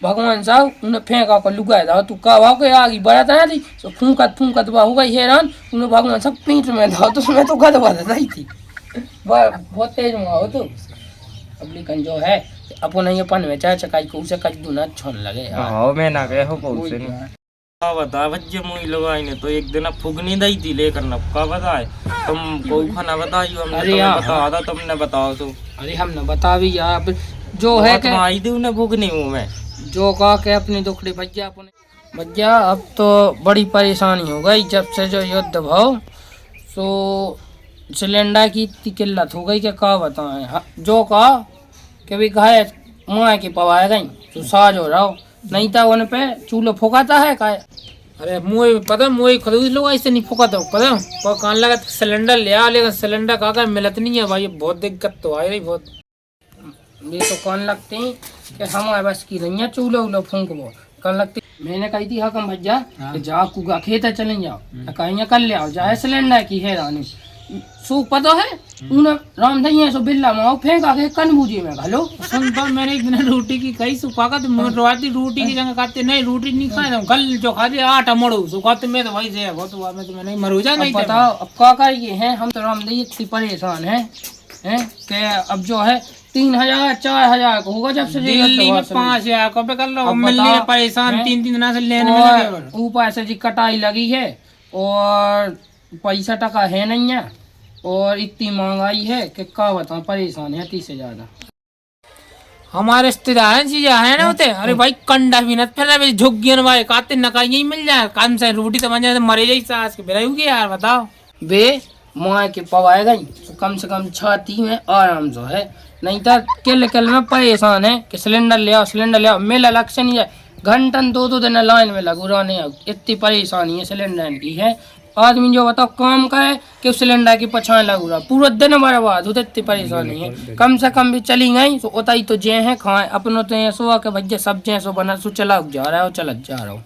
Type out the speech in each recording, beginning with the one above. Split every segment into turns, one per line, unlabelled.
भगवान साहब उन्हें फेंका कर लुगाए था तू कहा के आगे बढ़ा था थी तो फूंकत हो गई हैरान उन्हें भगवान साहब पीठ में था तो उसमें तो गद बद रही थी बहुत तेज हुआ हो तो अब लेकिन जो है अपन ये पन में चाहे चकाई को उसे कच दूना छोन लगे
हाँ मैं ना गए हो कौन से नहीं का बता बच्चे मुई लगाई ने तो एक दिन फुगनी दई थी लेकर न का बताए तुम को खाना बताइयो हमने तुम्हें बता था तुमने बताओ तो
अरे हमने बता भी यार जो है कि
आई थी उन्हें फुगनी हूँ मैं
जो कहा के अपनी दुखड़ी भैया अपने भैया अब तो बड़ी परेशानी हो गई जब से जो युद्ध भाव तो सिलेंडर की इतनी किल्लत हो गई कि क्या बताएं जो कहा कि भी कहा माँ की पवाए गई तो साज हो रहा हो नहीं था उन पे चूल्हा फुकाता है का
अरे मुझे पता मुझे खरीद लो ऐसे नहीं फुका तो पता पर कान लगा सिलेंडर ले आ लेकिन सिलेंडर का मिलत नहीं है भाई बहुत दिक्कत तो आ रही बहुत
ये तो कौन लगते हैं कि हमारे बस की नहीं है चूल्हा उल्हा फूंक वो कौन लगती मैंने कही थी हकम भैया कि जा कुगा खेत चले जाओ कहीं कर ले आओ जाए सिलेंडर की है रानी सो पता है उन्हें राम धैया सो बिल्ला माओ फेंका के कन बूझी में घलो
सुन तो मैंने एक दिन रोटी की कही सुखा तो मैं रोटी रोटी की जगह खाते नहीं रोटी नहीं खाए कल जो खाते आटा मड़ो सुखाते मैं तो वही से बहुत हुआ मैं तो नहीं मरूजा नहीं
बताओ अब क्या करिए हैं हम तो राम धैया इतनी परेशान हैं कि अब जो है 3000 4000 को होगा जब से
दिल्ली में 5000 को पे कर लो मिलने परेशान 3 दिन से लेने में लगे
ऊपर से जी कटाई लगी है और पैसा टका है नहीं है और इतनी महंगाई है कि क्या बताऊं परेशान है 30 से ज्यादा
हमारे रिश्तेदार चीजें है ना होते अरे भाई कंडा भी न फिर झुग्गियन भाई काते नका यही मिल जाए काम से रोटी तो बन जाए मरे जाए सास के बेरा यार बताओ
बे माँ के पवाए गई तो कम से कम छाती में आराम जो है नहीं तो किल में परेशान है कि सिलेंडर ले आओ मेला लक्ष्य नहीं है घंटन 2 दिन लाइन में लगू रहने इतनी परेशानी है सिलेंडर की है आदमी जो बताओ काम करे कि सिलेंडर की पछाएं लगू रहा पूरा दिन बर्बाद होते इतनी परेशानी है कम से कम भी चली गई तो उताई तो जे है खाए अपनों तो ये सो के भैया सब जे सो बना सो चला जा रहा है चलत जा रहा हूँ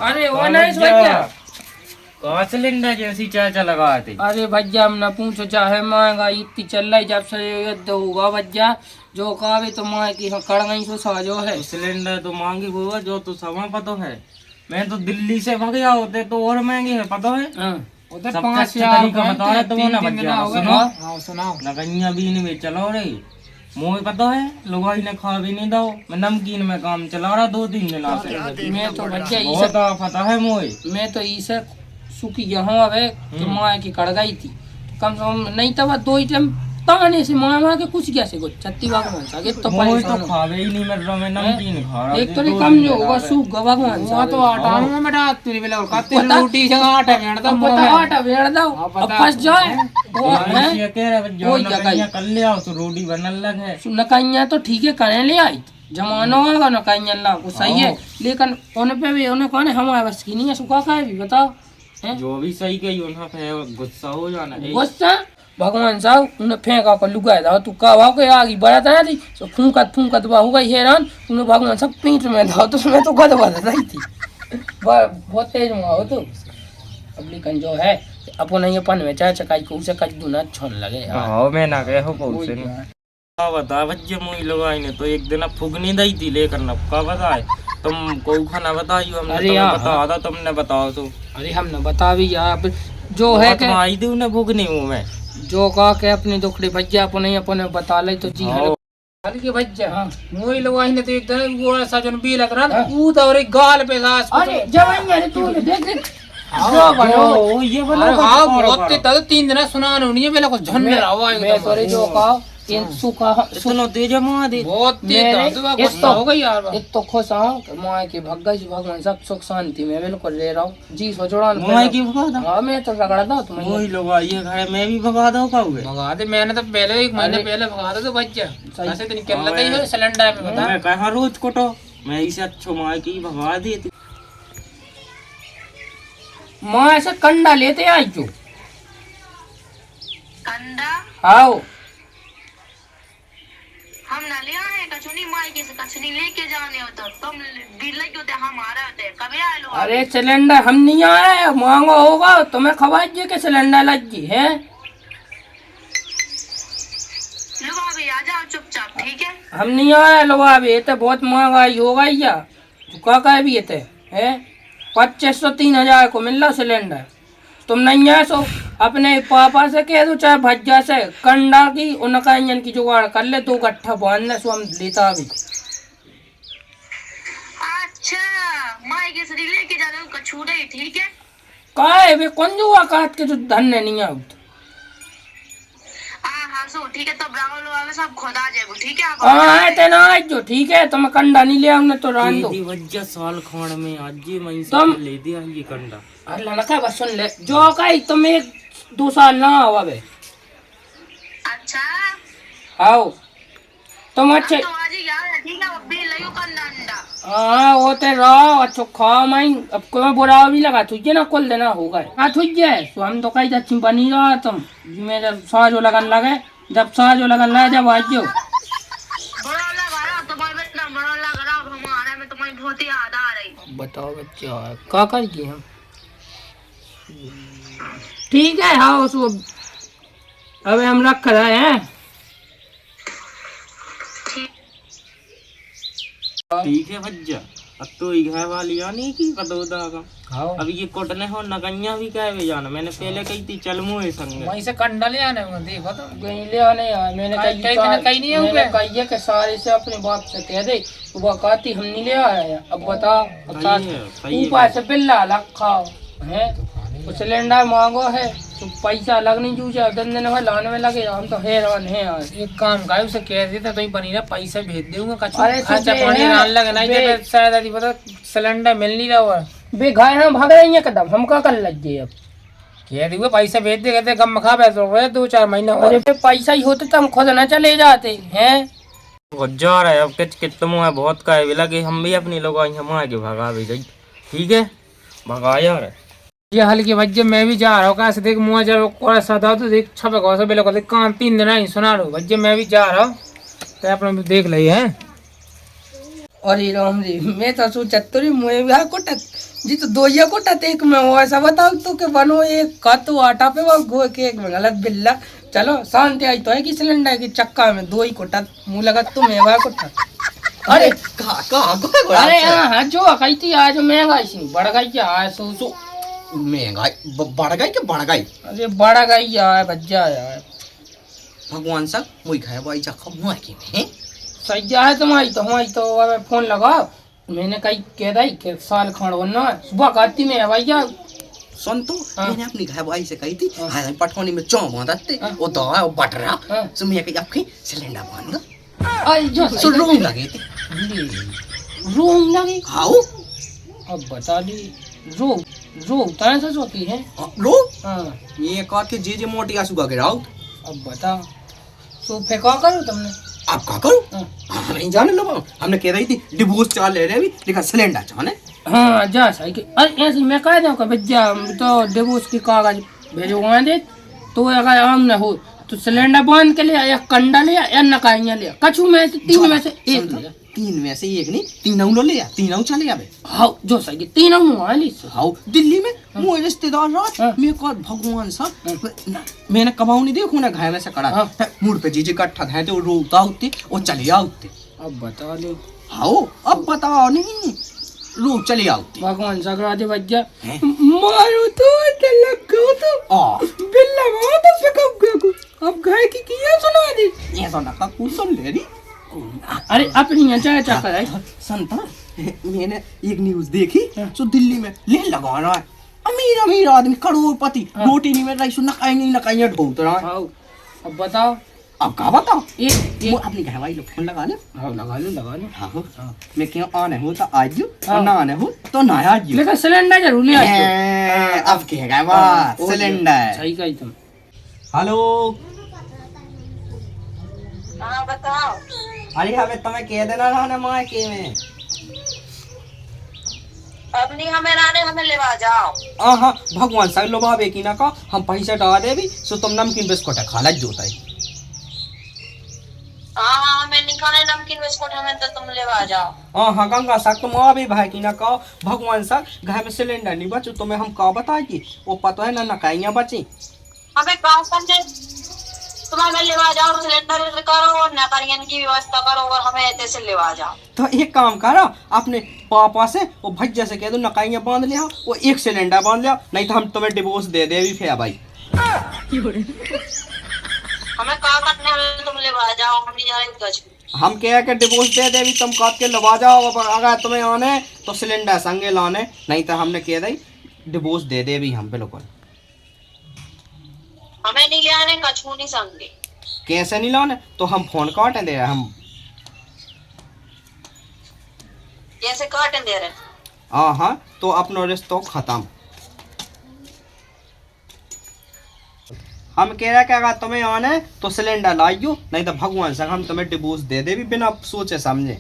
अरे वो नहीं भैया
कहाँ सिलेंडर जैसी चाचा लगाए थे
अरे भैया हम न पूछो चाहे महंगाई इतनी चल रही जब से युद्ध होगा भैया जो कहा तो माँ की कड़ गई सो साजो है
सिलेंडर तो महंगी हुआ जो तो समय पता है मैं तो दिल्ली से भाग गया होते तो और महंगे है पता है
उधर 5000
का बता रहे तुम ना बच्चा
सुनाओ
लगैया भी नहीं चलो रे मुझे पता है लोग ने खा भी नहीं दो मैं नमकीन में काम चला रहा 2-3 दिन से
मैं तो भैया
बहुत पता है मुझे
मैं तो इसे सुखी यहाँ अब तो माँ की कड़ गई थी कम से कम नहीं तब 2 ही टाइम ताने से माँ के कुछ क्या से कुछ छत्ती भगवान सा तो
तो खावे ही नहीं मेरे में नमकीन खा रहा
एक तो नहीं कम जो होगा सूख गा भगवान सा
तो आटा में मैं डाल तेरे बेला खाते रोटी से आटा भेड़ दो
आटा भेड़ दो अब फंस जाए वो
ये कह रहा है जो नकैया कर ले आओ तो रोटी बनने लगे
नकैया तो ठीक है करे ले आई जमाना होगा नकैया ला वो सही है लेकिन उन पे भी उन्हें कौन हमारे बस की नहीं है सुखा का भी बताओ
जो भी सही कही उन्हें पे गुस्सा हो जाना
गुस्सा भगवान साहब उन्हें फेंका कर लुगाए था तू कहा के आगे बढ़ा था थी तो फूंकत हो गई हैरान उन्हें भगवान साहब पीठ में था तो उसमें तो गद बद रही थी बहुत तेज हुआ हो तो अब लेकिन जो है अपन ये पन में चाहे चकाई को उसे कच दूना छोन लगे
हाँ मैं ना गए हो कौन से नहीं बता बच्चे मुई लगाई ने तो एक दिन फुगनी दई थी लेकर न का बताए तुम को खाना बताइयो हमने तुम्हें बता था तुमने बताओ तो
अरे हमने बता भी यार जो है कि
आई थी उन्हें फुगनी हूँ मैं
जो कहा के अपनी दुखड़ी भैया अपने बता ले तो जी
हल्के भैया मुई लगाई ने तो एक दिन गोड़ा सा जन बी लग रहा था वो तो और एक गाल पे सास
अरे जवाइया रे तू देख
ये वाला हां बहुत तेज 3 दिन सुना नहीं बेला को झन्ने रहा
मैं तोरे जो कहा इन सुखा
सुनो तेज मां दे
बहुत तेज गुस्सा हो गई यार
एक तो खुश हूं मां की भगई भगवान सब सुख शांति में बिल्कुल ले रहा हूं जी सोचड़ा
मां की भगा दो हां
मैं तो रगड़ा दो तुम्हें
वही लोग ये घर मैं भी भगा दो काऊगे
भगा दे मैंने तो पहले 1 महीने पहले भगा दो बच्चा ऐसे तो निकल लेता है सिलेंडर में बता
मैं कहां रोज कोटो मैं इसे अच्छो मां की भगा देती
मां ऐसे कंडा लेते आई क्यों
कंडा
आओ
हम ना ले आए कचुनी माई के से कचुनी लेके जाने हो तो तुम दिल लगे होते हमारा होते कभी आए लो
अरे सिलेंडर हम नहीं आए महंगा होगा तुम्हें खबर जी के सिलेंडर लग गई है
लो भाभी आ जाओ चुपचाप ठीक है
हम नहीं आए लो अब ये तो बहुत महंगाई हो गई या क्या कहे भी ये है 2500-3000 को मिल रहा सिलेंडर। तुम नहीं है सो अपने पापा से कह दो चाहे भज्जा से कंडा की उनका इंजन की जुगाड़ कर ले 2 गट्ठा बांध ले सो हम लेता भी।
अच्छा माई के सरी लेके जा रहे हो कछूरे ठीक है।
काहे वे कौन जुआ काट के जो धन्य नहीं आउट।
हाँ सो ठीक है तो ब्राह्मण लोग सब खुद आ जाएगो ठीक है।
हाँ है ते ना आज जो ठीक है तो मैं कंडा नहीं ले आऊंगा तो रान दो।
ये वजह साल खान में आज ये मई से
तुम
ले दिया ये कंडा।
अरे लड़का बस सुन ले जो कही तुम 1-2 साल ना आओ अबे।
अच्छा
आओ तुम अच्छे
तो आज ही यार ठीक है अभी लियो कंडा अंडा।
हाँ वो ते रहो अच्छो खाओ माई अब कोई बुरा भी लगा तुझे ना कुल देना होगा। हाँ तुझे तो हम तो कहीं अच्छी बनी रहा तुम मेरे साजो लगन लगे जब साजो लगन लगे जब आज जो
बड़ा लगा रहा तुम्हारे में इतना बड़ा लग रहा हमारे में तुम्हारी बहुत ही याद आ रही।
बताओ बच्चा क्या करेंगे हम। ठीक है हाँ उसको अबे हम रख रहे हैं।
ठीक है भज्जा अब तो घर वाली आनी की कदोदा का अब ये कोटने हो नगैया भी कहे जाना। मैंने पहले कही थी चल मुँह संग
वहीं से कंडा ले आने में देखो तो
कहीं ले आने यार मैंने
कहीं नहीं है
मैंने कही है कि सारे से अपने बाप से कह दे वो कहती हम नहीं ले आ रहे हैं। अब बताओ ऊपर से बिल्ला अलग खाओ है सिलेंडर मांगो है तो पैसा अलग नहीं जूझा दिन लाने में लगे हम तो हैरान है यार।
एक काम का उसे कह देता तो ही बनी ना पैसे भेज दूंगा कछु
अरे
खर्चा पानी डाल लगे नहीं तो शायद आदि पता सिलेंडर मिल नहीं रहा हुआ
बेघर हम भाग रही है कदम हम क्या कर लगे अब
कह दी पैसे भेज दे कहते गम खा बैठो 2-4 महीना
अरे पैसा ही होते तो हम खुद न चले जाते हैं।
जा रहा है अब कितना बहुत का लगे हम भी अपनी लोग हम आगे भगा भी गई ठीक है भगाया रहे
ये हल्की भज्जे मैं भी जा रहा हूँ कैसे देख मुँह जब सदा तो देख छपे गौ से बेलो कान 3 दिन नहीं सुना लो भज्जे मैं भी जा रहा हूँ तो अपने देख ली है।
अरे राम जी मैं तो सोचा तुरी मुँह भी कोटत जी तो 2 या कोटत एक में हो ऐसा बताओ तो के बनो एक का तो आटा पे वो गो के एक में गलत बिल्ला चलो शांति आई तो है कि सिलेंडर की चक्का में 2 ही कोटत मुँह लगा तुम है कोटत। अरे अरे हाँ जो कही थी आज महंगाई सी बढ़ गई क्या है सो
महंगाई बढ़ गई कि बढ़ गई।
अरे बढ़ गई यार बच्चा यार
भगवान सा मुई खाए भाई चखो मुआ की में
सही है तुम्हारी तो हमारी तो अब फोन लगाओ मैंने कही कह दी कि साल खंड बनना है सुबह कहती में भैया
सुन तो मैंने अपनी घर भाई से कही थी हाय पठौनी में चौ बांधते वो तो है वो बट रहा सो मैं कही आपकी सिलेंडर बांध
अरे जो
सो रूम लगे थे
रूम लगी
आओ
अब बता दी रो तरह से सोती है
रो
हाँ
ये काट के जे मोटी आंसू का गिराओ
अब बता तो फेंका करो तुमने
आप क्या करो हम नहीं जाने लो हमने कह रही थी डिवोर्स चाल ले रहे भी लेकिन सिलेंडर चाहने
हाँ जा सही के अरे ऐसे मैं कह दूँ कि भैया तो डिवोर्स की कागज भेजवा दे तो अगर हम न हो तो सिलेंडर बांध के लिया या कंडा लिया या नकाइया लिया कछु में से 3 में से एक लिया
3 में से एक नहीं तीनों लो लिया तीनों चले आवे
हाँ जो सही तीनों वाली से
हाँ दिल्ली में मुझे रिश्तेदार रात मेरे को भगवान सा मैंने कबाऊ नहीं देखू ना घर में से कड़ा मुड़ पे जीजे कट्ठा थे तो रोता होते और चले आते
अब बता लो
हाँ अब बताओ नहीं रो चले आते
भगवान सकरा दे भैया मारो तो लगो तो बिल्ला मारो तो फेंको को अब घर की किया सुना दी
ये सुना का कुछ सुन ले रही
अरे अपनी यहाँ चाय चाकर है
संता मैंने एक न्यूज देखी जो दिल्ली में ले लगा रहा है अमीर अमीर आदमी करोड़पति रोटी नहीं मिल रही सो नकाई ढोत रहा है
अब बताओ
अब क्या बताओ
एक
अपनी घर वाली लोग फोन लगा ले
हाँ लगा लो
हाँ मैं क्यों आने हो तो आज और ना आने हो तो ना आज
लेकिन सिलेंडर जरूर ले आए
अब कहेगा बात सिलेंडर
सही कही तुम
हेलो
हाँ बताओ
अरे हमें तुम्हें कह देना रहने माँ के में
अब नहीं हमें लाने हमें लेवा जाओ
हाँ भगवान साहब लो बाबे की ना का हम पैसा डाल दे भी सो तुम नमकीन बिस्कुट खा ला जोता है
हाँ हमें नहीं खाने नमकीन बिस्कुट हमें तो तुम लेवा जाओ
हाँ गंगा साहब तुम आवे भाई की ना कहो भगवान साहब घर में सिलेंडर नहीं बचो तुम्हें हम का बताएगी वो पता है ना नकाइयाँ बची
हमें कहाँ समझे तुम्हें मैं लेवा जाओ सिलेंडर करो और नकरियन की व्यवस्था करो और हमें ऐसे से लेवा जाओ।
तो एक काम करो, अपने पापा से वो भैया से कह दो नकाइयाँ बांध लिया, वो एक सिलेंडर बांध लिया, नहीं तो हम तुम्हें डिवोर्स दे दे भी फिर भाई।
हमें कहा करने हमें तुम लेवा जाओ, हम नहीं जाए कुछ।
हम कह के डिवोर्स दे दे भी, तुम काट के लगा जाओ, अगर तुम्हें आने तो सिलेंडर संगे लाने, नहीं तो हमने कह दी डिवोर्स दे दे भी हम बिल्कुल।
हमें नहीं ले आने कछू नहीं संगे।
कैसे नहीं लाने? तो हम फोन काटे दे हम।
जैसे काटन दे रहे।
हाँ, तो अपना रिश्ता खत्म। हम कह रहे कि अगर तुम्हें आने तो सिलेंडर लाइयो, नहीं तो भगवान संग हम तुम्हें डिवोर्स दे दे भी बिना सोचे समझे।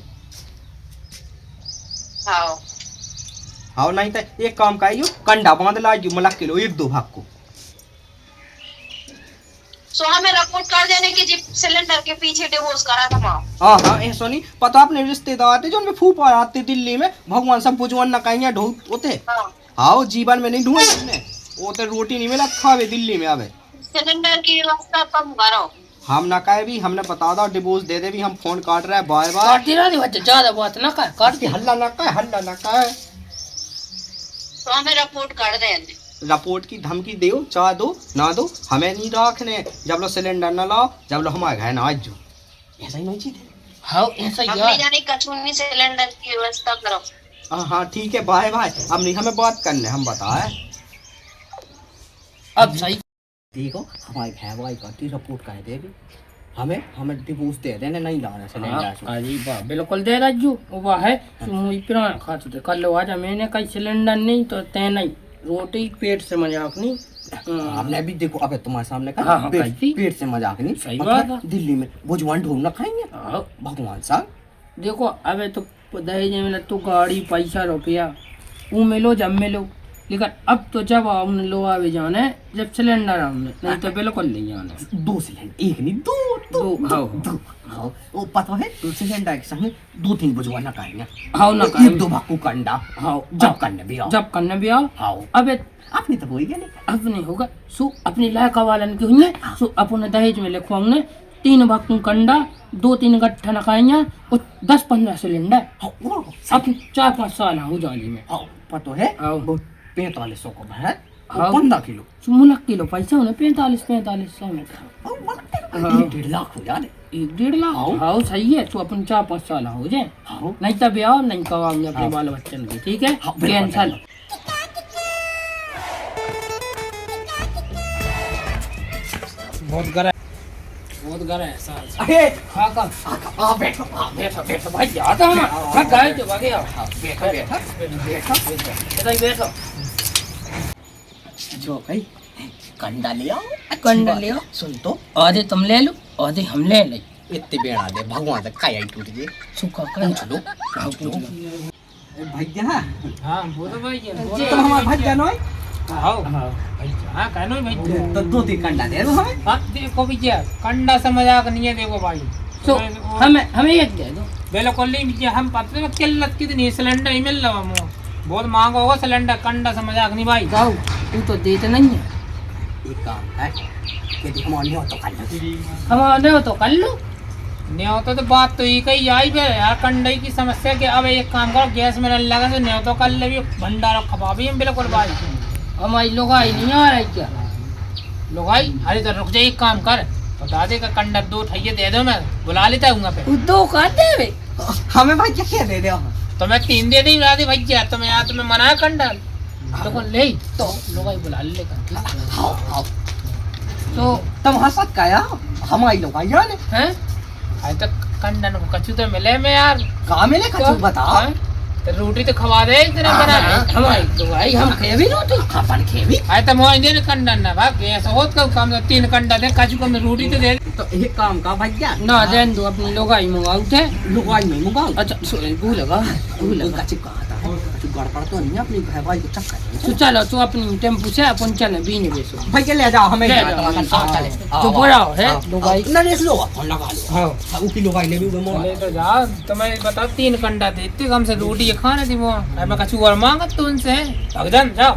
हाँ, नहीं तो एक काम करियो, कंडा बांध लाइयो मला किलो 1-2 भाग को।
सो हमें रिपोर्ट कर देने की जिप सिलेंडर के पीछे डिवोर्स करा था माँ।
हाँ, ऐसा नहीं पता, अपने रिश्तेदार थे जो उनमें फूफा आते दिल्ली में, भगवान सब पुजवान ना कहीं ढूंढ होते। हाँ, जीवन में नहीं ढूंढे हमने, वो तो रोटी नहीं मिला खावे दिल्ली में। आवे
सिलेंडर की व्यवस्था तुम करो।
हम ना कहे भी, हमने बता दो डिवोर्स दे दे भी, हम फोन काट रहे हैं बार बार।
काटती रहती बच्चे, ज्यादा बात ना कर, काट के
हल्ला ना कहे।
तो हमें रिपोर्ट कर देने।
रिपोर्ट की धमकी दो, चाह दो ना दो, हमें नहीं रखने। जब लो सिलेंडर ना लाओ, जब लो हमारे घर ना आज जो, ऐसा ही नहीं चाहिए।
हाँ ऐसा
हम
यार।
नहीं जाने कछू नहीं, सिलेंडर की व्यवस्था करो।
हाँ ठीक है, बाय बाय। अब नहीं हमें बात करने, हम बताए
अब सही
देखो हमारे घर वाई करती रिपोर्ट कर देगी, हमें डिवोर्स दे देने, नहीं लाना सिलेंडर।
अरे वाह, बिल्कुल दे राजू वो है। तुम पुराना खाते थे कल आजा, मैंने कहीं सिलेंडर नहीं तो तय नहीं, रोटी पेट से मजाक नहीं।
आपने भी देखो, अबे तुम्हारे सामने का
हाँ,
पेट से मजाक नहीं।
सही बात है।
दिल्ली में भुजवान ढूंढना खाएंगे भगवान साहब।
देखो अबे तो दहेज मिला तो गाड़ी पैसा रुपया वो मिलो जब मिलो, लेकिन अब तो जब हमने लो आवे जाना है जब सिलेंडर हमने, नहीं तो बिल्कुल नहीं जाना है।
2 सिलेंडर, एक नहीं दो। हाँ, वो पता है सिलेंडर के सामने 2-3 भुजवाना खाएंगे।
हाँ ना
1-2 भाकू कंडा। हाँ, जब करने भी आओ। हाँ, अबे अपनी तो होई गई,
अपने होगा सो अपनी लायका वालन की हुई है। सो अपने दहेज में लिखवाऊंगे 3 भाकू कंडा, 2-3 गट्ठा न खाएंगे और 10-15 सिलेंडर। अब 4-5 साल हो जाली में।
पता है 4500 को भैंस, 15 किलो
मुलक किलो पैसा होने 45-45 में
1.5 लाख हो जाने।
1-1.5 लाख। हाँ सही है, तो अपन 4-5 साल हो जाए, नहीं तब आओ नहीं कवाऊंगे अपने बाल बच्चन की। ठीक है, कैंसल।
बहुत गरा है साल।
अरे
हाँ कब बैठो भाई, जाता हूँ मैं गए तो भागे आओ। बैठो
जो भाई कंडा ले आओ,
कंडा ले आओ।
सुन तो,
आधे तुम ले लो आधे हम ले ले।
इतने बेड़ा दे भगवान से काया टूट गए।
सुखा
पूछ लो भैया।
हाँ बोलो भाई,
तो हमारा भैया नहीं।
हाँ कहनो भाई,
तो 2-3 कंडा दे दो हमें।
हाँ देखो भैया, कंडा से मजाक नहीं है। देखो भाई
तो हमें एक दे दो।
बिल्कुल नहीं भैया, हम पता है किल्लत कितनी, सिलेंडर ही मिल रहा है, बहुत महंगा होगा सिलेंडर। कंडा से मजाक नहीं भाई।
गाओ तू तो देते नहीं है।
एक काम है कि हमारे नहीं हो तो कर लो,
हमारे हो तो कर लो,
नहीं होता तो बात तो एक ही आई फिर यार। कंडे की समस्या कि अब एक काम करो, गैस में लगा तो नहीं तो कर ले भी, भंडारा खपा भी हम बिल्कुल भाई।
हमारी लोगाई नहीं आ रही क्या?
लोगाई अरे तो रुक जाइए, एक काम कर बता दे का कंडा 2 ठैये दे दो, मैं बुला लेता हूँ पे।
2 कर दे
हमें भाई क्या दे दो?
तो मैं 3 दे दी राधे भैया, तो मैं यहाँ तुम्हें मना कंडा तो कौन ले
तो
लोगाई बुला लेगा।
हाँ
तो
तुम हंसत का यार, हमारी लोग आई जाने
हैं
अरे तो कंडा को कचू तो मिले में यार।
कहाँ मिले कचू बताओ?
तो रोटी तो खवा दे एक दिन बना के।
हमारी लोगाई हम खे भी रोटी
अपन खेवी।
अरे तो मोह दे कंडा ना भाग, ऐसा होत का काम 3 कंडा दे, कचू को रोटी तो दे।
तो एक काम का भैया
ना देन दो, अपनी लोगाई मंगाऊ थे।
लुगाई नहीं मंगाओ।
अच्छा भूलेगा
कचू का आता है, कचू गड़बड़ तो नहीं अपनी भाई को चक्कर।
तो चलो तू अपनी टेम्पू से अपन चले बीने बेसो।
भैया ले जाओ हमें।
ले जाओ। तो बड़ा है लोगाई
ना ले लो, फोन लगा लो। हाँ वो की लोगाई ले भी
ले तो जा, तो मैं बताओ 3 कंडा देते कम से रोटी ये खाने थी वो, मैं कचू और मांगत तो उनसे। भगदन जाओ।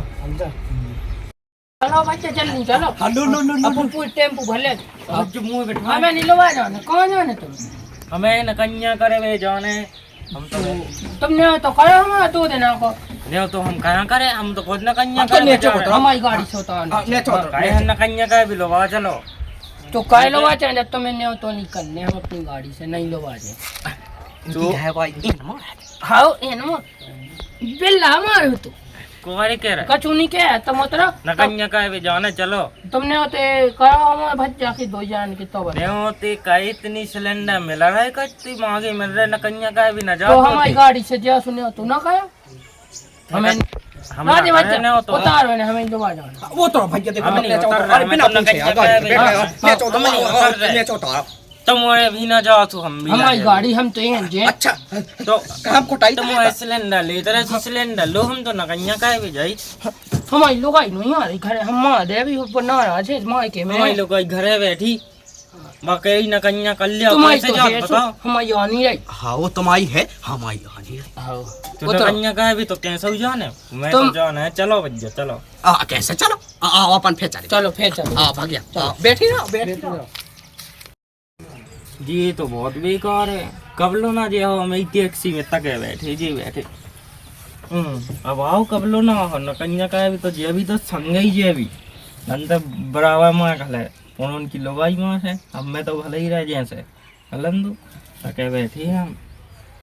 चलो बच्चे जल्दी चलो।
हाँ, लो लो लो लो
अपन पूरी टेम्पू भले
अब मुंह बैठा
हमें नहीं लवा जाने। कहाँ जाने तुम?
हमें न कन्या करे वे जाने हम तो
तुमने तो कहा हमारा 2 दिन को
नहीं तो हम कहाँ करे हम तो खुद न कन्या
तो
करे
ले चलो,
हमारी गाड़ी से उतार
हाँ, ले चलो।
काहे न कन्या करे भी लोग चलो
तो कह लवा चाहे जब तुम्हें नहीं तो नहीं करने हम अपनी गाड़ी से नहीं लवा जाए।
तो है भाई
हाँ एनो बिल्ला हमारे तो
कुंवारे कह रहे
कछु नहीं क्या तुम उतरो
न कन्या करे भी जाने चलो
तुमने होते करो हमारे भज्जा की 2 जान की तो
नहीं होती कई इतनी सिलेंडर मिल रहा है कच्ची महंगी मिल रहा है न कन्या करे भी न
तो
जाओ
हमारी गाड़ी से जा सुने तो ना कहा हमें
हम
राजे बच्चा
नहीं तो
उतार मैंने हमें लवा जाना।
वो तो भैया देखो
हम नहीं
ले चलो,
उतर रहे,
अरे बिना
हम तो
पूछे
कन्या
गाड़ी
पे
पे
हाँ,
ले चलो,
हम नहीं उतर रहे।
ले चलो।
तुम भी न जाओ तो हम भी
हमारी
ना
गाड़ी हम तो ये जे
अच्छा
तो
काम कुटाई
तुम सिलेंडर ले तरह सिलेंडर लो हम तो न कन्या करे भी जाई
हमारी लुगाई नहीं आ रही घर हम मां दे भी ऊपर नाराज है माई के में
हमारी लोग घरे बैठी बाकी न कन्या कर लिया
तुम्हारी
कैसे
तो
जाओ
है
बताओ
हमारी आनी रही।
हाँ वो तुम्हारी है हमारी आनी है।
हाँ
तो न कन्या करे भी तो कैसे हो जाने मैं तो जाना है चलो भैया चलो
कैसे चलो आओ अपन फिर चले
चलो फिर चलो
आ भाग्या बैठी ना बैठी ना।
जी ये तो बहुत बेकार है कब लो ना जे हो मैं टैक्सी में तके बैठे जी बैठे अब आओ कब लो ना हो न कन्या का भी तो जे भी तो संग ही जे भी अंदर बराबर मां खले उनकी लोगाई मां है अब मैं तो भले ही रह जैसे हलन दो तके बैठे हम